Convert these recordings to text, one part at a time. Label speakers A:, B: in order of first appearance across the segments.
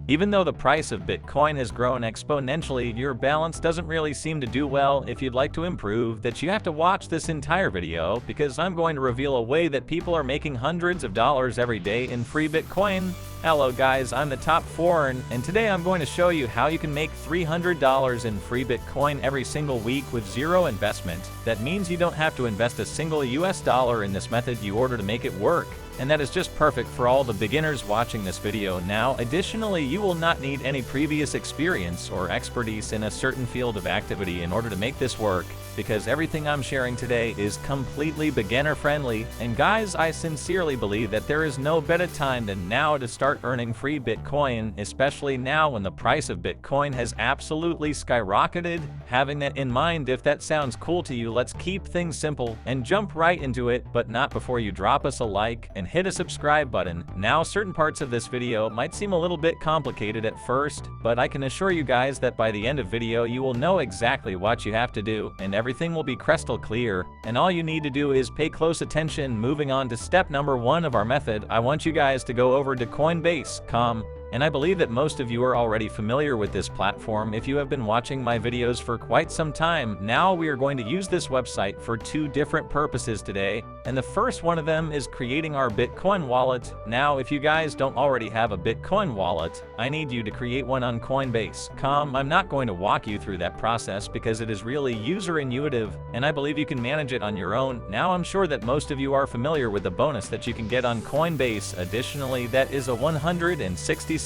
A: Even though the price of Bitcoin has grown exponentially, your balance doesn't really seem to do well. If you'd like to improve, that you have to watch this entire video, because I'm going to reveal a way that people are making hundreds of dollars every day in free Bitcoin. Hello guys, I'm the Top Foreign, and today I'm going to show you how you can make $300 in free Bitcoin every single week with zero investment. That means you don't have to invest a single US dollar in this method in order to make it work. And that is just perfect for all the beginners watching this video now. Additionally, you will not need any previous experience or expertise in a certain field of activity in order to make this work, because everything I'm sharing today is completely beginner friendly. And guys, I sincerely believe that there is no better time than now to start earning free Bitcoin, especially now when the price of Bitcoin has absolutely skyrocketed. Having that in mind, if that sounds cool to you, let's keep things simple and jump right into it, but not before you drop us a like and hit a subscribe button. Now, certain parts of this video might seem a little bit complicated at first, but I can assure you guys that by the end of video you will know exactly what you have to do, and everything will be crystal clear, and all you need to do is pay close attention. Moving on to step number 1 of our method, I want you guys to go over to Coinbase.com. And I believe that most of you are already familiar with this platform if you have been watching my videos for quite some time. Now we are going to use this website for 2 different purposes today, and the first one of them is creating our Bitcoin wallet. Now, if you guys don't already have a Bitcoin wallet, I need you to create one on Coinbase.com. I'm not going to walk you through that process because it is really user intuitive, and I believe you can manage it on your own. Now, I'm sure that most of you are familiar with the bonus that you can get on Coinbase. Additionally, that is a $167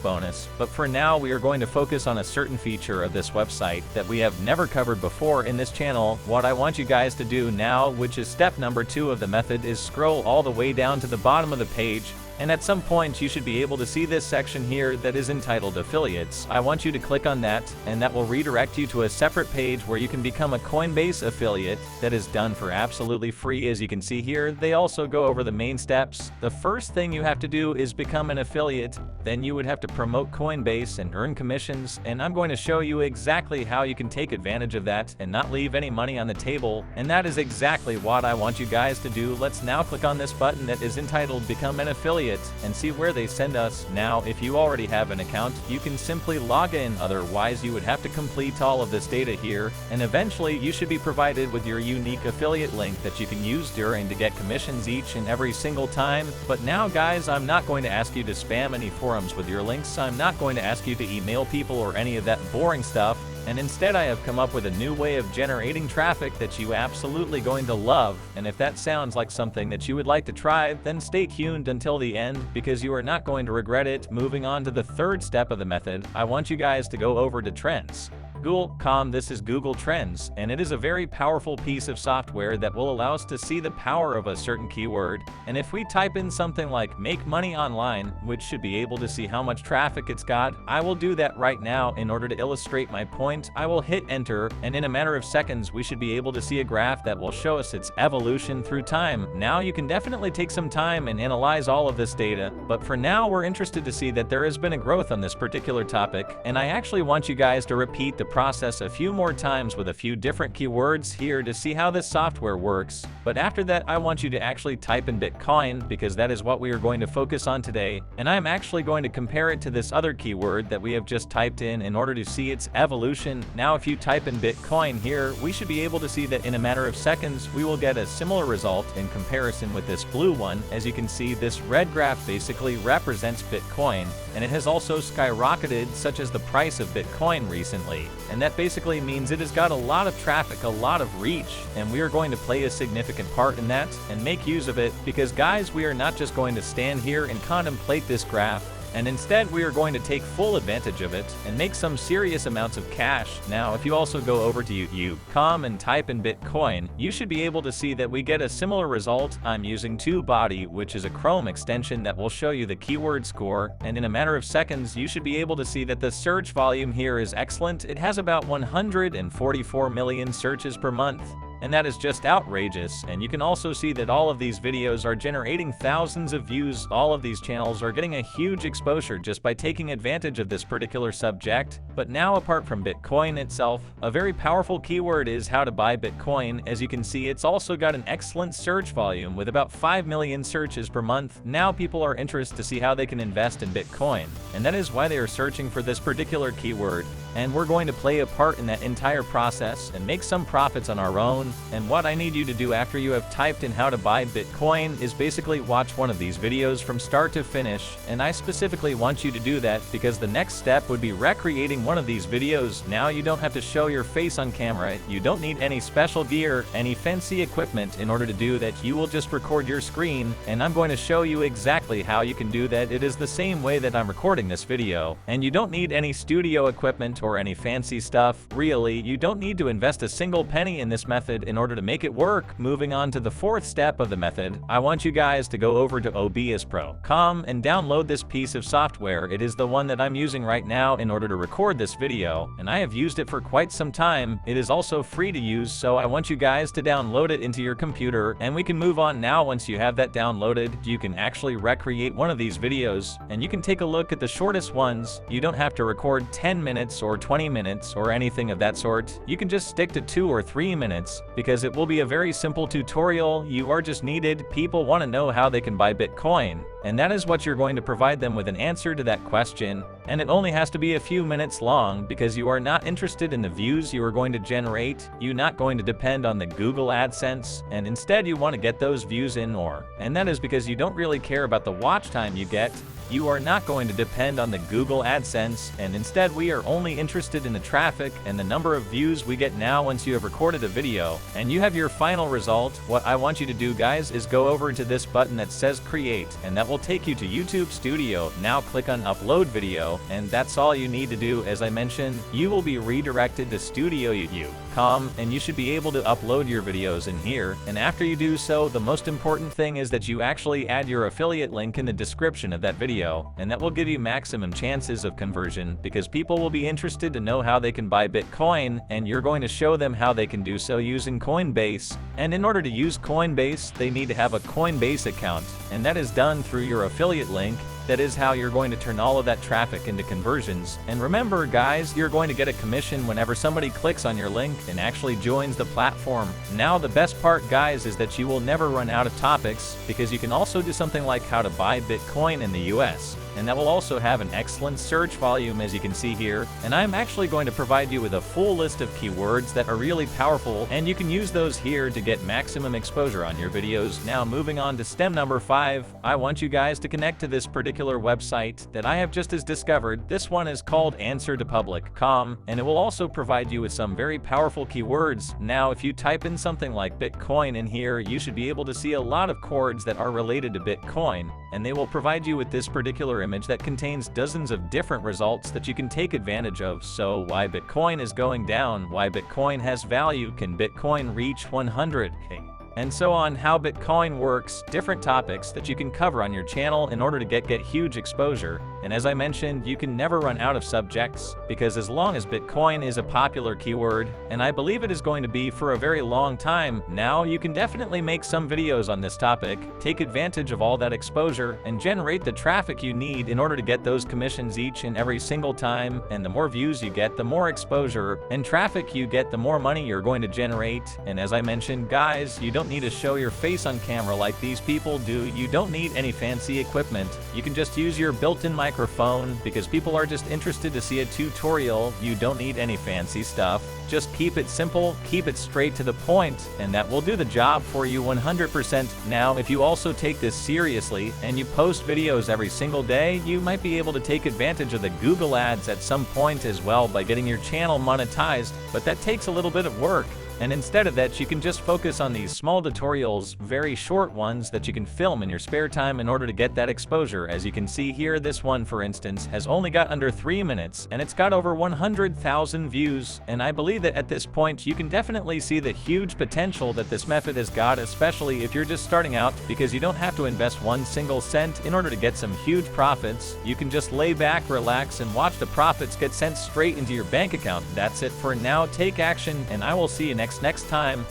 A: bonus, but for now we are going to focus on a certain feature of this website that we have never covered before in this channel. What I want you guys to do now, which is step number 2 of the method, is scroll all the way down to the bottom of the page, and at some point you should be able to see this section here that is entitled Affiliates. I want you to click on that, and that will redirect you to a separate page where you can become a Coinbase affiliate. That is done for absolutely free. As you can see here, they also go over the main steps. The first thing you have to do is become an affiliate. Then you would have to promote Coinbase and earn commissions, and I'm going to show you exactly how you can take advantage of that and not leave any money on the table, and that is exactly what I want you guys to do. Let's now click on this button that is entitled Become an Affiliate and see where they send us. Now, if you already have an account, you can simply log in. Otherwise, you would have to complete all of this data here, and eventually you should be provided with your unique affiliate link that you can use during to get commissions each and every single time. But now guys, I'm not going to ask you to spam any forums with your links. I'm not going to ask you to email people or any of that boring stuff. And instead I have come up with a new way of generating traffic that you absolutely going to love. And if that sounds like something that you would like to try, then stay tuned until the end, because you are not going to regret it. Moving on to the third step of the method, I want you guys to go over to Trends. Google.com. This is Google Trends, and it is a very powerful piece of software that will allow us to see the power of a certain keyword. And if we type in something like make money online, which should be able to see how much traffic it's got, I will do that right now in order to illustrate my point. I will hit enter, and in a matter of seconds we should be able to see a graph that will show us its evolution through time. Now you can definitely take some time and analyze all of this data, but for now we're interested to see that there has been a growth on this particular topic, and I actually want you guys to repeat the process a few more times with a few different keywords here to see how this software works. But after that, I want you to actually type in Bitcoin, because that is what we are going to focus on today, and I'm actually going to compare it to this other keyword that we have just typed in order to see its evolution. Now if you type in Bitcoin here, we should be able to see that in a matter of seconds we will get a similar result in comparison with this blue one. As you can see, this red graph basically represents Bitcoin, and it has also skyrocketed, such as the price of Bitcoin recently. And that basically means it has got a lot of traffic, a lot of reach, and we are going to play a significant part in that and make use of it, because guys, we are not just going to stand here and contemplate this graph, and instead we are going to take full advantage of it and make some serious amounts of cash. Now, if you also go over to YouTube.com and type in Bitcoin, you should be able to see that we get a similar result. I'm using TubeBuddy, which is a Chrome extension that will show you the keyword score, and in a matter of seconds you should be able to see that the search volume here is excellent. It has about 144 million searches per month. and that is just outrageous. And you can also see that all of these videos are generating thousands of views. All of these channels are getting a huge exposure just by taking advantage of this particular subject. But now, apart from Bitcoin itself, a very powerful keyword is how to buy Bitcoin. As you can see, it's also got an excellent search volume with about 5 million searches per month. Now people are interested to see how they can invest in Bitcoin, and that is why they are searching for this particular keyword. And we're going to play a part in that entire process and make some profits on our own. And what I need you to do after you have typed in how to buy Bitcoin is basically watch one of these videos from start to finish. And I specifically want you to do that because the next step would be recreating one of these videos. Now you don't have to show your face on camera. You don't need any special gear, any fancy equipment in order to do that. You will just record your screen, and I'm going to show you exactly how you can do that. It is the same way that I'm recording this video, and you don't need any studio equipment or any fancy stuff. Really, you don't need to invest a single penny in this method in order to make it work. Moving on to the fourth step of the method, I want you guys to go over to obspro.com and download this piece of software. It is the one that I'm using right now in order to record this video, and I have used it for quite some time. It is also free to use, so I want you guys to download it into your computer, and we can move on now. Once you have that downloaded, you can actually recreate one of these videos, and you can take a look at the shortest ones. You don't have to record 10 minutes or 20 minutes or anything of that sort. You can just stick to 2 or 3 minutes because it will be a very simple tutorial. You are just needed. People want to know how they can buy Bitcoin, and that is what you're going to provide them with, an answer to that question. And it only has to be a few minutes long because you are not interested in the views you are going to generate. You're not going to depend on the Google AdSense, and instead you want to get those views in more. And that is because you don't really care about the watch time you get. You are not going to depend on the Google AdSense, and instead we are only interested in the traffic and the number of views we get. Now, once you have recorded a video and you have your final result, what I want you to do, guys, is go over to this button that says create, and that will take you to YouTube Studio. Now click on upload video, and that's all you need to do. As I mentioned, you will be redirected to studio.com, and you should be able to upload your videos in here. And after you do so, the most important thing is that you actually add your affiliate link in the description of that video, and that will give you maximum chances of conversion because people will be interested to know how they can buy Bitcoin, and you're going to show them how they can do so using Coinbase. And in order to use Coinbase, they need to have a Coinbase account, and that is done through your affiliate link. That is how you're going to turn all of that traffic into conversions. And remember, guys, you're going to get a commission whenever somebody clicks on your link and actually joins the platform. Now, the best part, guys, is that you will never run out of topics because you can also do something like how to buy Bitcoin in the US. And that will also have an excellent search volume, as you can see here. And I'm actually going to provide you with a full list of keywords that are really powerful, and you can use those here to get maximum exposure on your videos. Now, moving on to step number 5, I want you guys to connect to this particular website that I have just discovered. This one is called answertopublic.com, and it will also provide you with some very powerful keywords. Now, if you type in something like Bitcoin in here, you should be able to see a lot of keywords that are related to Bitcoin, and they will provide you with this particular image that contains dozens of different results that you can take advantage of. So, why Bitcoin is going down, why Bitcoin has value, can Bitcoin reach 100K? And so on, how Bitcoin works, different topics that you can cover on your channel in order to get huge exposure. And as I mentioned, you can never run out of subjects because as long as Bitcoin is a popular keyword, and I believe it is going to be for a very long time, now you can definitely make some videos on this topic, take advantage of all that exposure, and generate the traffic you need in order to get those commissions each and every single time. And the more views you get, the more exposure and traffic you get, the more money you're going to generate. And as I mentioned, guys, you don't need to show your face on camera like these people do. You don't need any fancy equipment. You can just use your built-in microphone because people are just interested to see a tutorial. You don't need any fancy stuff. Just keep it simple, keep it straight to the point, and that will do the job for you 100%. Now, if you also take this seriously and you post videos every single day, you might be able to take advantage of the Google ads at some point as well by getting your channel monetized, but that takes a little bit of work. And instead of that, you can just focus on these small tutorials, very short ones that you can film in your spare time in order to get that exposure. As you can see here, this one, for instance, has only got under 3 minutes, and it's got over 100,000 views. And I believe that at this point, you can definitely see the huge potential that this method has got, especially if you're just starting out, because you don't have to invest 1 single cent in order to get some huge profits. You can just lay back, relax, and watch the profits get sent straight into your bank account. That's it for now. Take action, and I will see you next time.